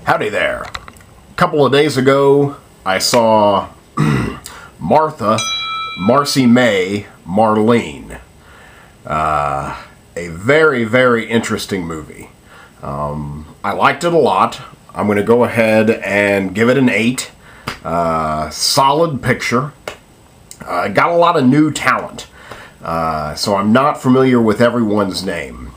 Howdy there. A couple of days ago, I saw Marcy May, Marlene. A very, very interesting movie. I liked it a lot. I'm going to go ahead and give it an 8. Solid picture. Got a lot of new talent. So I'm not familiar with everyone's name.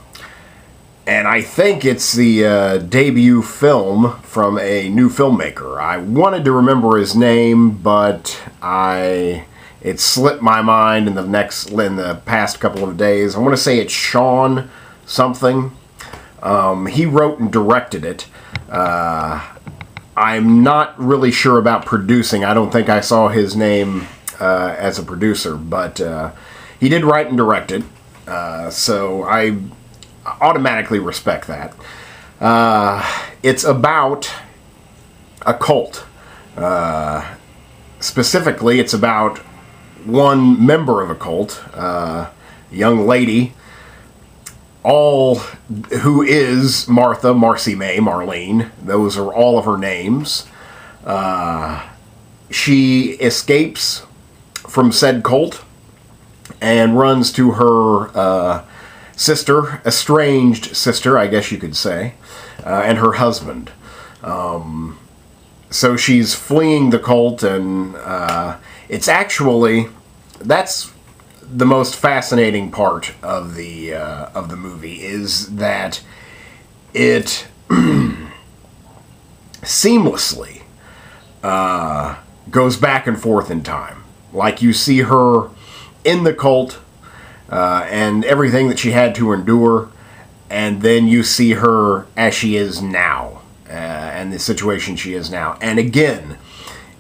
And I think it's the debut film from a new filmmaker. I wanted to remember his name, but it slipped my mind in the past couple of days. I want to say it's Sean something. He wrote and directed it. I'm not really sure about producing. I don't think I saw his name as a producer, but he did write and direct it. So I automatically respect that. It's about a cult. Specifically, it's about one member of a cult, a young lady, who is Marcy May, Marlene. Those are all of her names. She escapes from said cult and runs to her sister, estranged sister, I guess you could say, and her husband. So she's fleeing the cult, and that's the most fascinating part of the movie, is that it seamlessly goes back and forth in time. Like, you see her in the cult, and everything that she had to endure, and then you see her as she is now, and the situation she is now. And again,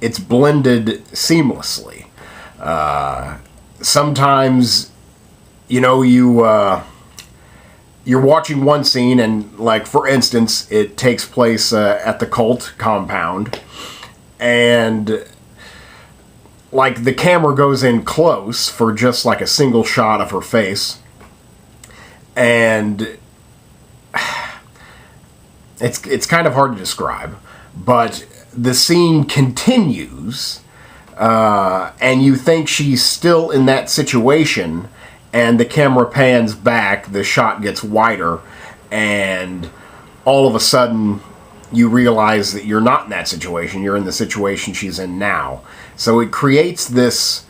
it's blended seamlessly. Sometimes, you're watching one scene, and, like, for instance, it takes place at the cult compound, and like, the camera goes in close for just like a single shot of her face, and it's kind of hard to describe, but the scene continues, and you think she's still in that situation, and the camera pans back, the shot gets wider, and all of a sudden you realize that you're not in that situation, you're in the situation she's in now. So it creates this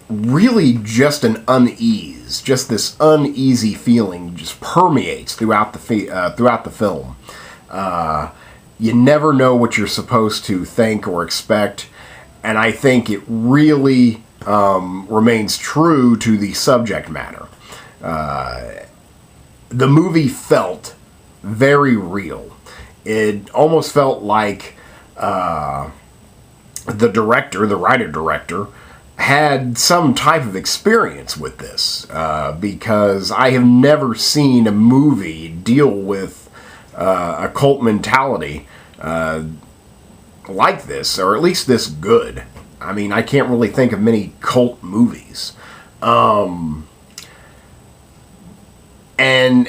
really just an unease, just this uneasy feeling just permeates throughout the film. You never know what you're supposed to think or expect, and I think it really remains true to the subject matter. The movie felt very real. It almost felt like the writer-director, had some type of experience with this, because I have never seen a movie deal with a cult mentality like this, or at least this good. I mean, I can't really think of many cult movies. And,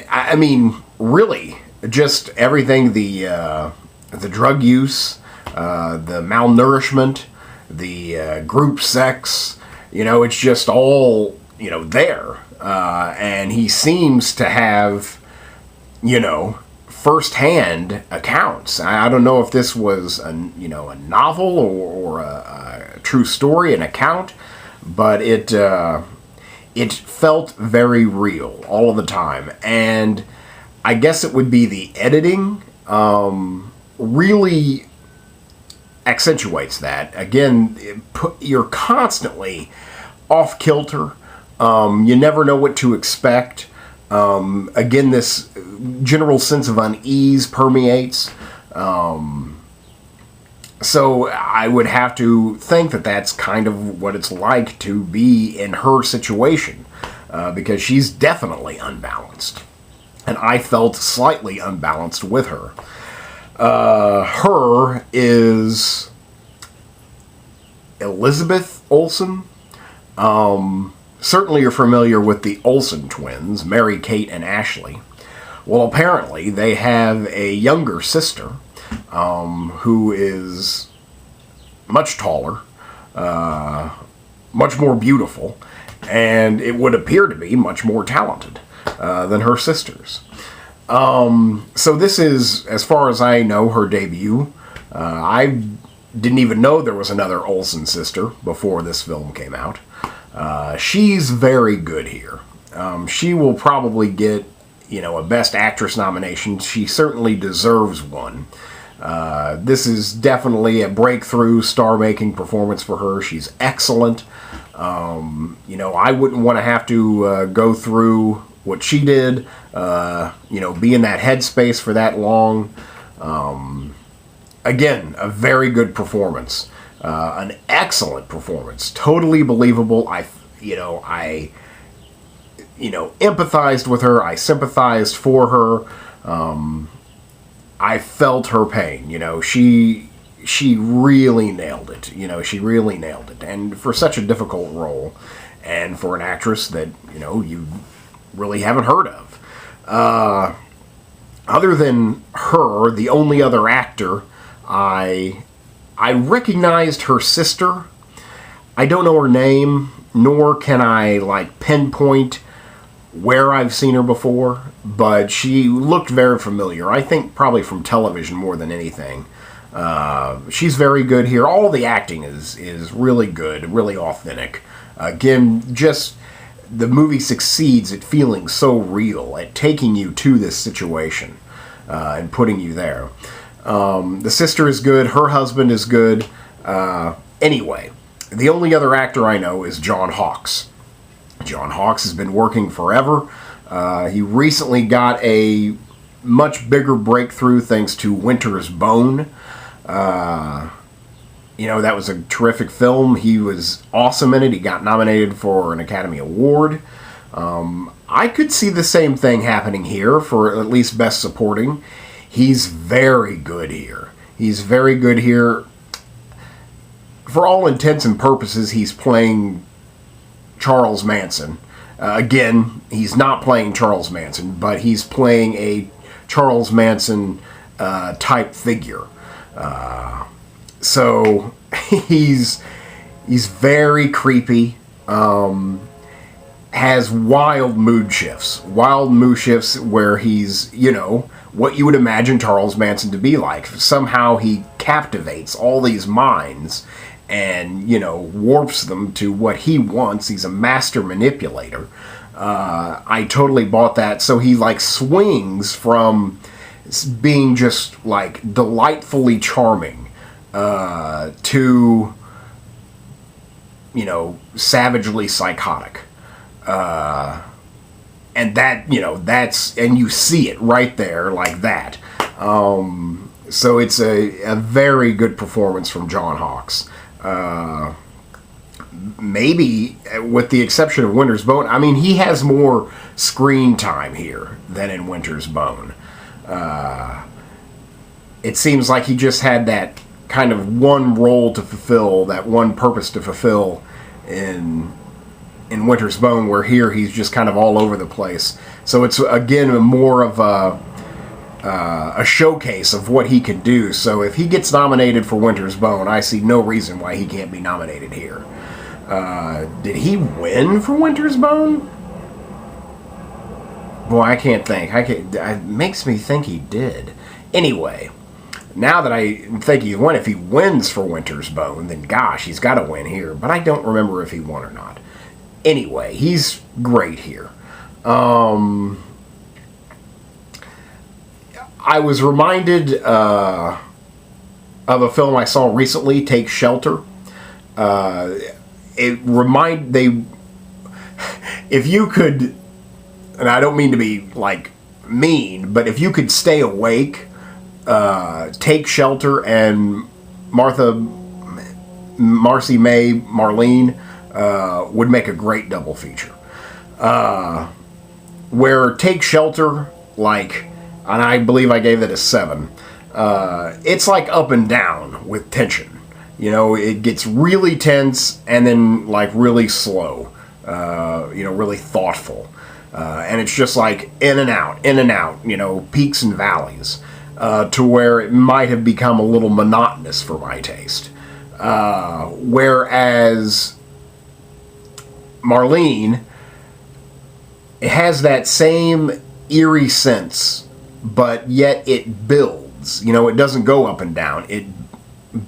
I mean, really, just everything, the drug use, the malnourishment, the group sex, it's just all, there. And he seems to have, first-hand accounts. I don't know if this was a novel or a true story, an account, but it felt very real all of the time. And I guess it would be the editing really accentuates that. Again, you're constantly off kilter. You never know what to expect. Again, this general sense of unease permeates. So I would have to think that that's kind of what it's like to be in her situation, because she's definitely unbalanced. And I felt slightly unbalanced with her. Her is Elizabeth Olsen. Certainly you're familiar with the Olsen twins, Mary, Kate, and Ashley. Well, apparently they have a younger sister who is much taller, much more beautiful, and it would appear to be much more talented than her sisters. So this is, as far as I know, her debut. I didn't even know there was another Olsen sister before this film came out. She's very good here. She will probably get, a Best Actress nomination. She certainly deserves one. This is definitely a breakthrough star-making performance for her. She's excellent. I wouldn't want to have to go through what she did, be in that headspace for that long. Again, a very good performance. An excellent performance. Totally believable. I empathized with her. I sympathized for her. I felt her pain. She really nailed it. She really nailed it. And for such a difficult role, and for an actress that, you really haven't heard of. Other than her, the only other actor, I recognized her sister. I don't know her name, nor can I, pinpoint where I've seen her before, but she looked very familiar. I think probably from television more than anything. She's very good here. All the acting is really good, really authentic. Again, just the movie succeeds at feeling so real, at taking you to this situation and putting you there. The sister is good. Her husband is good. Anyway, the only other actor I know is John Hawkes. John Hawkes has been working forever. He recently got a much bigger breakthrough thanks to Winter's Bone. That was a terrific film. He was awesome in it. He got nominated for an Academy Award. I could see the same thing happening here for at least Best Supporting. He's very good here. He's very good here. For all intents and purposes, he's playing Charles Manson. Again, he's not playing Charles Manson, but he's playing a Charles Manson type figure. So he's very creepy. Has wild mood shifts where he's, what you would imagine Charles Manson to be like. Somehow he captivates all these minds and, warps them to what he wants. He's a master manipulator. I totally bought that. So he, swings from being just, delightfully charming to, savagely psychotic. And that, and you see it right there like that. So it's a very good performance from John Hawkes. Maybe, with the exception of Winter's Bone, he has more screen time here than in Winter's Bone. It seems like he just had that kind of one role to fulfill, that one purpose to fulfill in Winter's Bone, where here he's just kind of all over the place. So it's, again, more of a showcase of what he can do. So if he gets nominated for Winter's Bone, I see no reason why he can't be nominated here. Did he win for Winter's Bone? Boy, I can't think. It makes me think he did. Anyway, now that I think he won, if he wins for Winter's Bone, then gosh, he's got to win here. But I don't remember if he won or not. Anyway, he's great here. I was reminded of a film I saw recently, Take Shelter. If you could, and I don't mean to be mean, but if you could stay awake, Take Shelter and Marcy May Marlene would make a great double feature. Where Take Shelter, and I believe I gave it a 7, it's up and down with tension. It gets really tense and then really slow, really thoughtful. And it's just like in and out, you know, peaks and valleys, to where it might have become a little monotonous for my taste. Whereas Marlene, it has that same eerie sense, but yet it builds. You know, it doesn't go up and down. It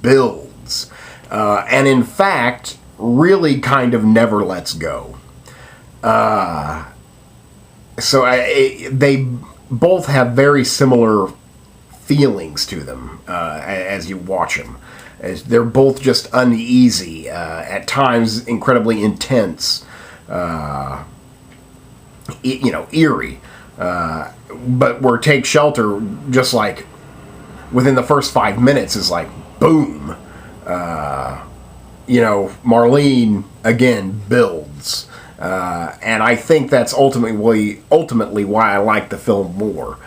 builds. And in fact, really kind of never lets go. So they both have very similar feelings to them as you watch them. As they're both just uneasy, at times incredibly intense, you know, eerie. But where Take Shelter, just like within the first 5 minutes, is like boom. You know, Marlene again builds. And I think that's ultimately why I like the film more.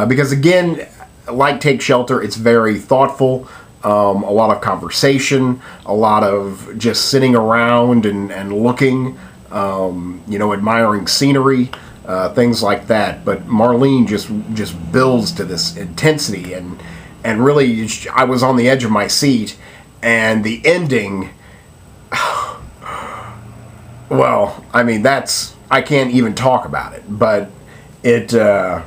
Because again, like Take Shelter, it's very thoughtful, a lot of conversation, a lot of just sitting around and looking, you know, admiring scenery, things like that. But Marlene just builds to this intensity, and really, I was on the edge of my seat, and the ending. Well, I mean, I can't even talk about it, but it, I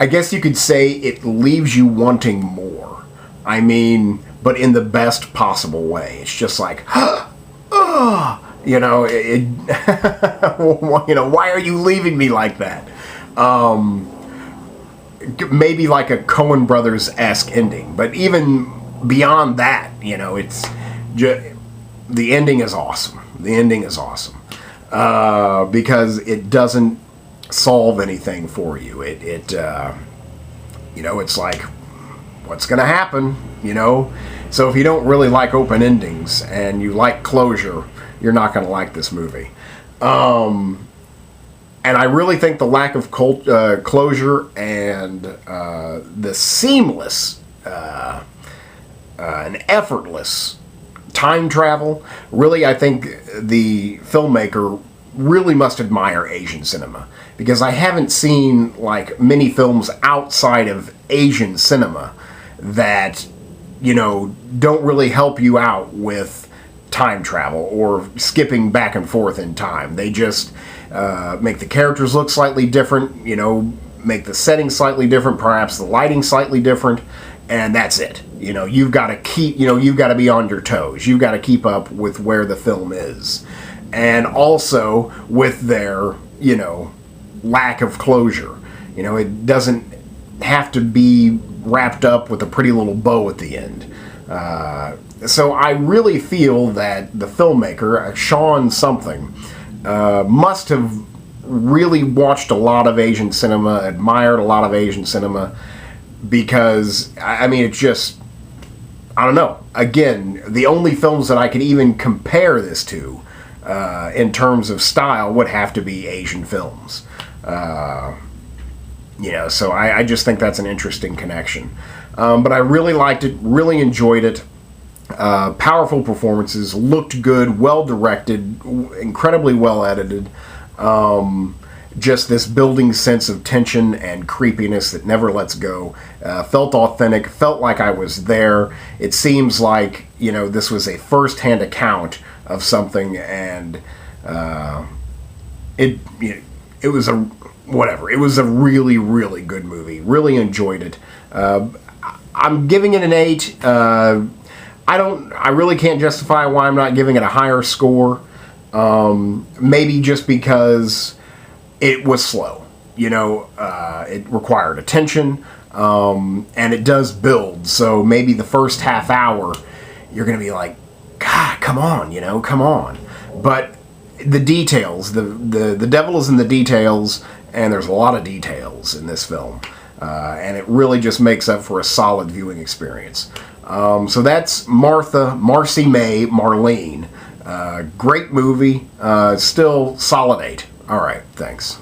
guess you could say it leaves you wanting more. I mean, but in the best possible way. It's just like, you know, you know, why are you leaving me like that? Maybe like a Coen Brothers-esque ending, but even beyond that, you know, it's just, the ending is awesome. The ending is awesome because it doesn't solve anything for you. It you know, it's like, what's going to happen, you know? So if you don't really like open endings and you like closure, you're not going to like this movie. And I really think the lack of closure and the seamless and effortless time travel, really, I think the filmmaker really must admire Asian cinema, because I haven't seen like many films outside of Asian cinema that, you know, don't really help you out with time travel or skipping back and forth in time. They just make the characters look slightly different, you know, make the setting slightly different, perhaps the lighting slightly different, and that's it. You know, you've got to you've got to be on your toes. You've got to keep up with where the film is. And also with their, you know, lack of closure. You know, it doesn't have to be wrapped up with a pretty little bow at the end. So I really feel that the filmmaker, Sean something, must have really watched a lot of Asian cinema, admired a lot of Asian cinema, because, I mean, it's just, I don't know. Again, the only films that I could even compare this to in terms of style would have to be Asian films. You know, so I just think that's an interesting connection. But I really liked it, really enjoyed it. Powerful performances, looked good, well directed, incredibly well edited. Just this building sense of tension and creepiness that never lets go. Felt authentic, felt like I was there. It seems like, you know, this was a first-hand account of something, and it was a it was a really, really good movie. Really enjoyed it. I'm giving it an 8. I really can't justify why I'm not giving it a higher score. Maybe just because it was slow. You know, it required attention, and it does build. So maybe the first half hour, you're going to be like, God, come on, you know, come on. But the details, the devil is in the details, and there's a lot of details in this film. And it really just makes up for a solid viewing experience. So that's Marcy May, Marlene. Great movie. Still solid 8. All right, thanks.